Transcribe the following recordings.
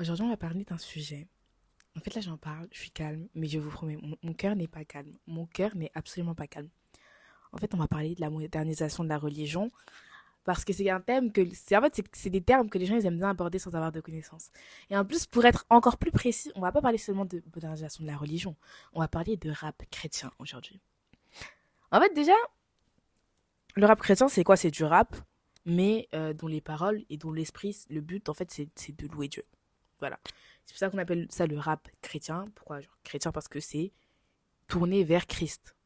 Aujourd'hui, on va parler d'un sujet. En fait, là, j'en parle, je suis calme, mais je vous promets, mon cœur n'est pas calme. Mon cœur n'est absolument pas calme. En fait, on va parler de la modernisation de la religion, parce que c'est un thème que, c'est des termes que les gens ils aiment bien aborder sans avoir de connaissances. Et en plus, pour être encore plus précis, on va pas parler seulement de modernisation de la religion, on va parler de rap chrétien aujourd'hui. En fait, déjà, le rap chrétien, c'est quoi? C'est du rap, mais dont les paroles et dont l'esprit, le but, en fait, c'est de louer Dieu. Voilà. C'est pour ça qu'on appelle ça le rap chrétien. Pourquoi genre, chrétien? Parce que c'est tourné vers Christ.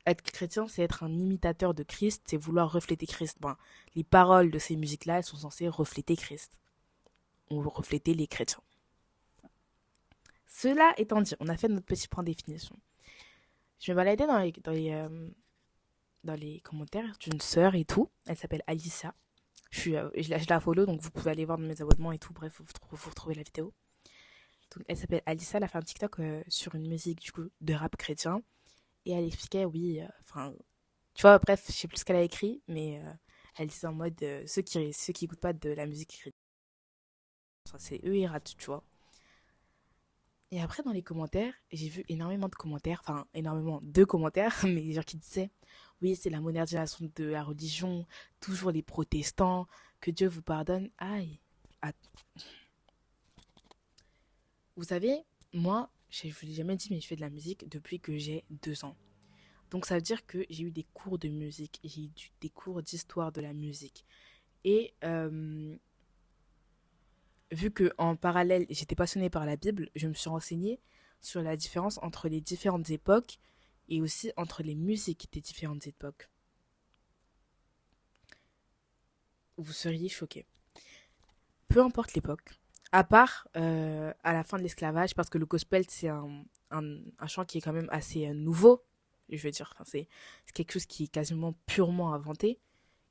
Être chrétien, c'est être un imitateur de Christ, c'est vouloir refléter Christ. Ben, les paroles de ces musiques-là, elles sont censées refléter Christ. On veut refléter les chrétiens. Cela étant dit, on a fait notre petit point de définition. Je me baladais dans les commentaires d'une sœur et tout. Elle s'appelle Alicia. Je la follow, donc vous pouvez aller voir dans mes abonnements et tout. Bref, vous retrouvez la vidéo. Donc, elle s'appelle Alissa, elle a fait un TikTok sur une musique du coup de rap chrétien. Et elle expliquait, oui, enfin, tu vois, bref, je sais plus ce qu'elle a écrit, mais elle disait en mode ceux qui écoutent pas de la musique chrétienne, enfin, c'est eux, ils ratent, tu vois. Et après, dans les commentaires, j'ai vu énormément de commentaires, enfin, énormément de commentaires, mais des gens qui disaient, oui, c'est la modernisation de la religion, toujours les protestants, que Dieu vous pardonne. Aïe. Ah, vous savez, moi, je ne vous l'ai jamais dit, mais je fais de la musique depuis que j'ai 2 ans. Donc ça veut dire que j'ai eu des cours de musique, j'ai eu des cours d'histoire de la musique. Et vu que en parallèle j'étais passionnée par la Bible, je me suis renseignée sur la différence entre les différentes époques et aussi entre les musiques des différentes époques. Vous seriez choqués. Peu importe l'époque, à part à la fin de l'esclavage, parce que le gospel c'est un chant qui est quand même assez nouveau, je veux dire, enfin, c'est quelque chose qui est quasiment purement inventé,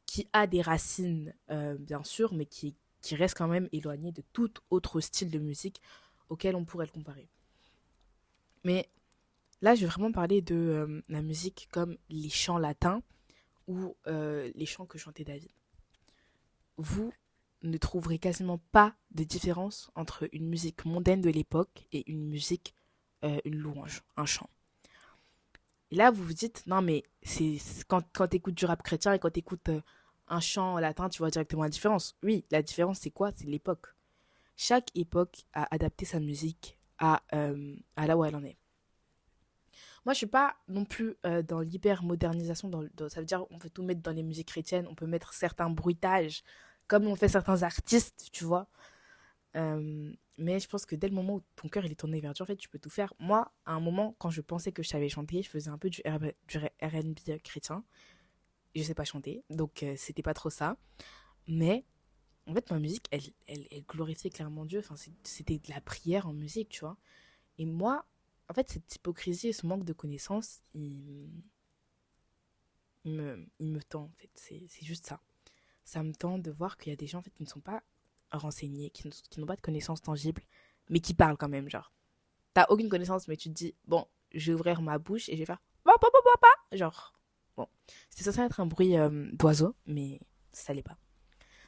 qui a des racines, bien sûr, mais qui reste quand même éloigné de tout autre style de musique auquel on pourrait le comparer. Mais là, je vais vraiment parler de la musique comme les chants latins ou les chants que chantait David. Vous ne trouverez quasiment pas de différence entre une musique mondaine de l'époque et une musique, une louange, un chant. Et là, vous vous dites, non, mais quand tu écoutes du rap chrétien et quand tu écoutes un chant latin, tu vois directement la différence. Oui, la différence, c'est quoi? C'est l'époque. Chaque époque a adapté sa musique à là où elle en est. Moi, je suis pas non plus dans l'hyper-modernisation. Ça veut dire on peut tout mettre dans les musiques chrétiennes, on peut mettre certains bruitages, comme l'ont fait certains artistes, tu vois. Mais je pense que dès le moment où ton cœur il est tourné vers Dieu, en fait, tu peux tout faire. Moi, à un moment, quand je pensais que je savais chanter, je faisais un peu du R&B chrétien. Je sais pas chanter, donc c'était pas trop ça. Mais en fait, ma musique, elle glorifiait clairement Dieu. Enfin, c'était de la prière en musique, tu vois. Et moi, en fait, cette hypocrisie et ce manque de connaissances, il me tend, en fait. C'est juste ça. Ça me tend de voir qu'il y a des gens, en fait, qui ne sont pas renseignés, qui n'ont pas de connaissances tangibles, mais qui parlent quand même, genre. T'as aucune connaissance, mais tu te dis, bon, je vais ouvrir ma bouche et je vais faire, bah, bah, bah, bah, bah. Genre, bon. C'était censé être un bruit d'oiseau, mais ça l'est pas.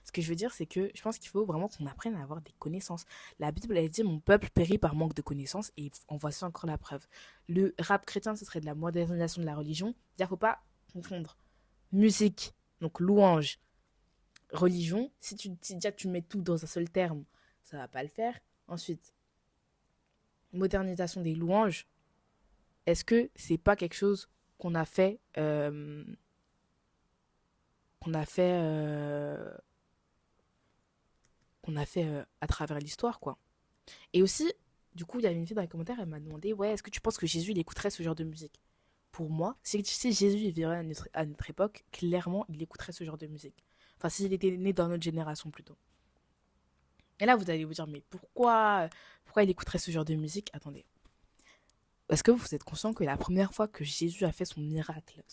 Ce que je veux dire, c'est que je pense qu'il faut vraiment qu'on apprenne à avoir des connaissances. La Bible, elle dit mon peuple périt par manque de connaissances et en voici encore la preuve. Le rap chrétien, ce serait de la modernisation de la religion. Il ne faut pas confondre musique, donc louange, religion. Si déjà tu mets tout dans un seul terme, ça va pas le faire. Ensuite, modernisation des louanges. Est-ce que c'est pas quelque chose qu'on a fait, qu'on a fait, qu'on a fait à travers l'histoire, quoi. Et aussi, du coup, il y avait une fille dans les commentaires, elle m'a demandé, ouais, est-ce que tu penses que Jésus, il écouterait ce genre de musique? Pour moi, si Jésus il vivait à notre époque, clairement, il écouterait ce genre de musique. Enfin, s'il était né dans notre génération plutôt. Et là, vous allez vous dire, mais pourquoi il écouterait ce genre de musique? Attendez. Est-ce que vous êtes conscient que la première fois que Jésus a fait son miracle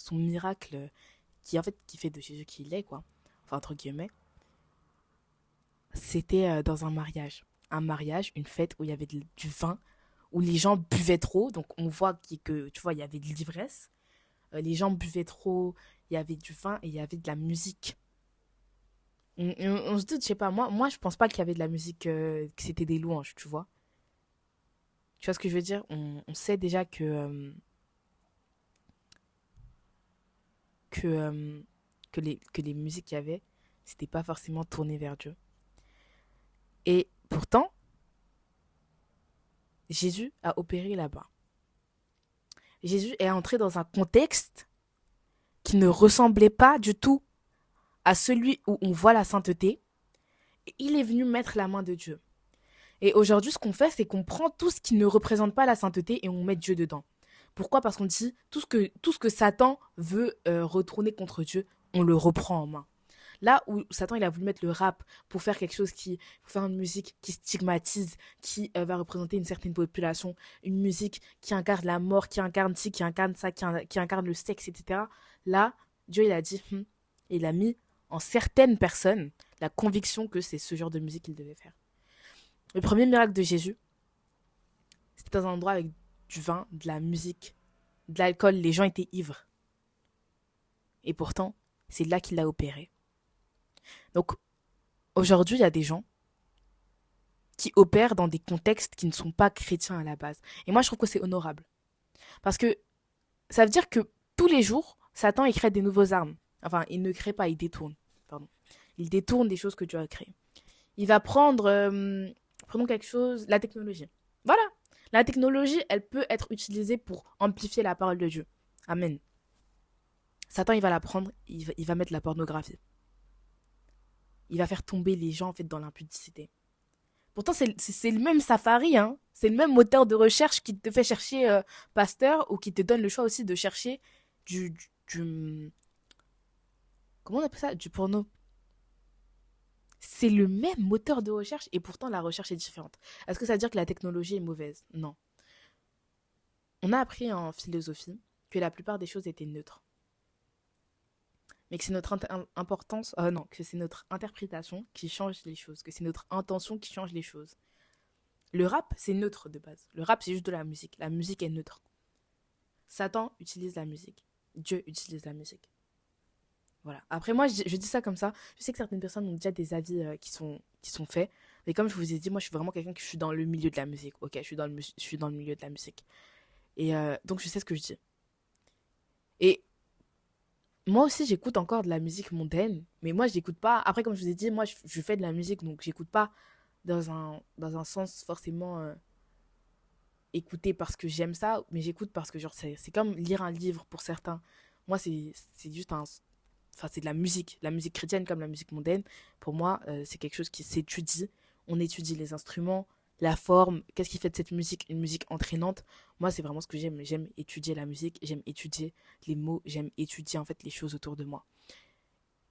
qui fait de Jésus qui il est, quoi, enfin, entre guillemets, c'était dans un mariage. Un mariage, une fête où il y avait du vin, où les gens buvaient trop. Donc, on voit que tu vois, il y avait de l'ivresse. Les gens buvaient trop, il y avait du vin et il y avait de la musique. On se doute, je sais pas, moi je pense pas qu'il y avait de la musique, que c'était des louanges, tu vois. Tu vois ce que je veux dire? On sait déjà que, que les musiques qu'il y avait, c'était pas forcément tourné vers Dieu. Et pourtant, Jésus a opéré là-bas. Jésus est entré dans un contexte qui ne ressemblait pas du tout à celui où on voit la sainteté. Et il est venu mettre la main de Dieu. Et aujourd'hui, ce qu'on fait, c'est qu'on prend tout ce qui ne représente pas la sainteté et on met Dieu dedans. Pourquoi? Parce qu'on dit tout ce que Satan veut retourner contre Dieu, on le reprend en main. Là où Satan il a voulu mettre le rap pour faire quelque chose pour faire une musique qui stigmatise, qui va représenter une certaine population, une musique qui incarne la mort, qui incarne ci, qui incarne ça, qui incarne le sexe, etc. Là, Dieu il a dit, il a mis en certaines personnes la conviction que c'est ce genre de musique qu'il devait faire. Le premier miracle de Jésus, c'était dans un endroit avec du vin, de la musique, de l'alcool, les gens étaient ivres. Et pourtant, c'est là qu'il l'a opéré. Donc aujourd'hui, il y a des gens qui opèrent dans des contextes qui ne sont pas chrétiens à la base. Et moi, je trouve que c'est honorable. Parce que ça veut dire que tous les jours, Satan, il crée des nouvelles armes. Enfin, il ne crée pas, il détourne. Pardon. Il détourne des choses que Dieu a créées. Il va prendre, prenons quelque chose, la technologie. Voilà. La technologie, elle peut être utilisée pour amplifier la parole de Dieu. Amen. Satan, il va la prendre, il va mettre la pornographie. Il va faire tomber les gens, en fait, dans l'impudicité. Pourtant, c'est le même Safari, hein. C'est le même moteur de recherche qui te fait chercher Pasteur ou qui te donne le choix aussi de chercher du comment on appelle ça? Du porno. C'est le même moteur de recherche et pourtant la recherche est différente. Est-ce que ça veut dire que la technologie est mauvaise? Non. On a appris en philosophie que la plupart des choses étaient neutres. Mais que c'est notre importance, non, que c'est notre interprétation qui change les choses, que c'est notre intention qui change les choses. Le rap, c'est neutre de base. Le rap, c'est juste de la musique. La musique est neutre. Satan utilise la musique. Dieu utilise la musique. Voilà. Après, moi, je dis ça comme ça. Je sais que certaines personnes ont déjà des avis qui sont faits. Mais comme je vous ai dit, moi, je suis vraiment quelqu'un qui je suis dans le milieu de la musique. Ok, je suis dans le milieu de la musique. Et donc, je sais ce que je dis. Et moi aussi, j'écoute encore de la musique mondaine. Mais moi, je n'écoute pas. Après, comme je vous ai dit, moi, je fais de la musique. Donc, j'écoute pas dans un sens forcément écouter parce que j'aime ça, mais j'écoute parce que genre c'est comme lire un livre pour certains. Moi, c'est juste un. Enfin, c'est de la musique chrétienne comme la musique mondaine. Pour moi, c'est quelque chose qui s'étudie. On étudie les instruments, la forme, qu'est-ce qui fait de cette musique une musique entraînante. Moi, c'est vraiment ce que j'aime. J'aime étudier la musique, j'aime étudier les mots, j'aime étudier en fait les choses autour de moi.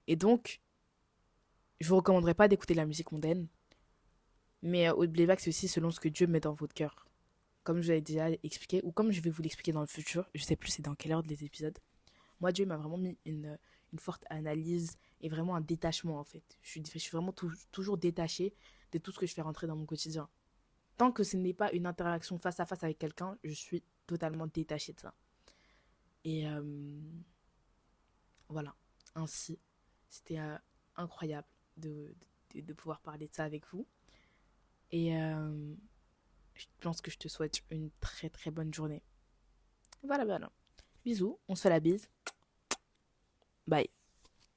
Et donc, je vous recommanderais pas d'écouter la musique mondaine, mais n'oubliez pas que c'est aussi selon ce que Dieu met dans votre cœur. Comme je vous l'ai déjà expliqué, ou comme je vais vous l'expliquer dans le futur, je sais plus c'est dans quelle heure des épisodes. Moi, Dieu m'a vraiment mis une forte analyse et vraiment un détachement en fait. Je suis vraiment toujours détachée de tout ce que je fais rentrer dans mon quotidien. Tant que ce n'est pas une interaction face à face avec quelqu'un, je suis totalement détachée de ça. Et voilà, ainsi, c'était incroyable de pouvoir parler de ça avec vous. Et je pense que je te souhaite une très très bonne journée. Voilà, voilà. Bisous, on se fait la bise. Bye.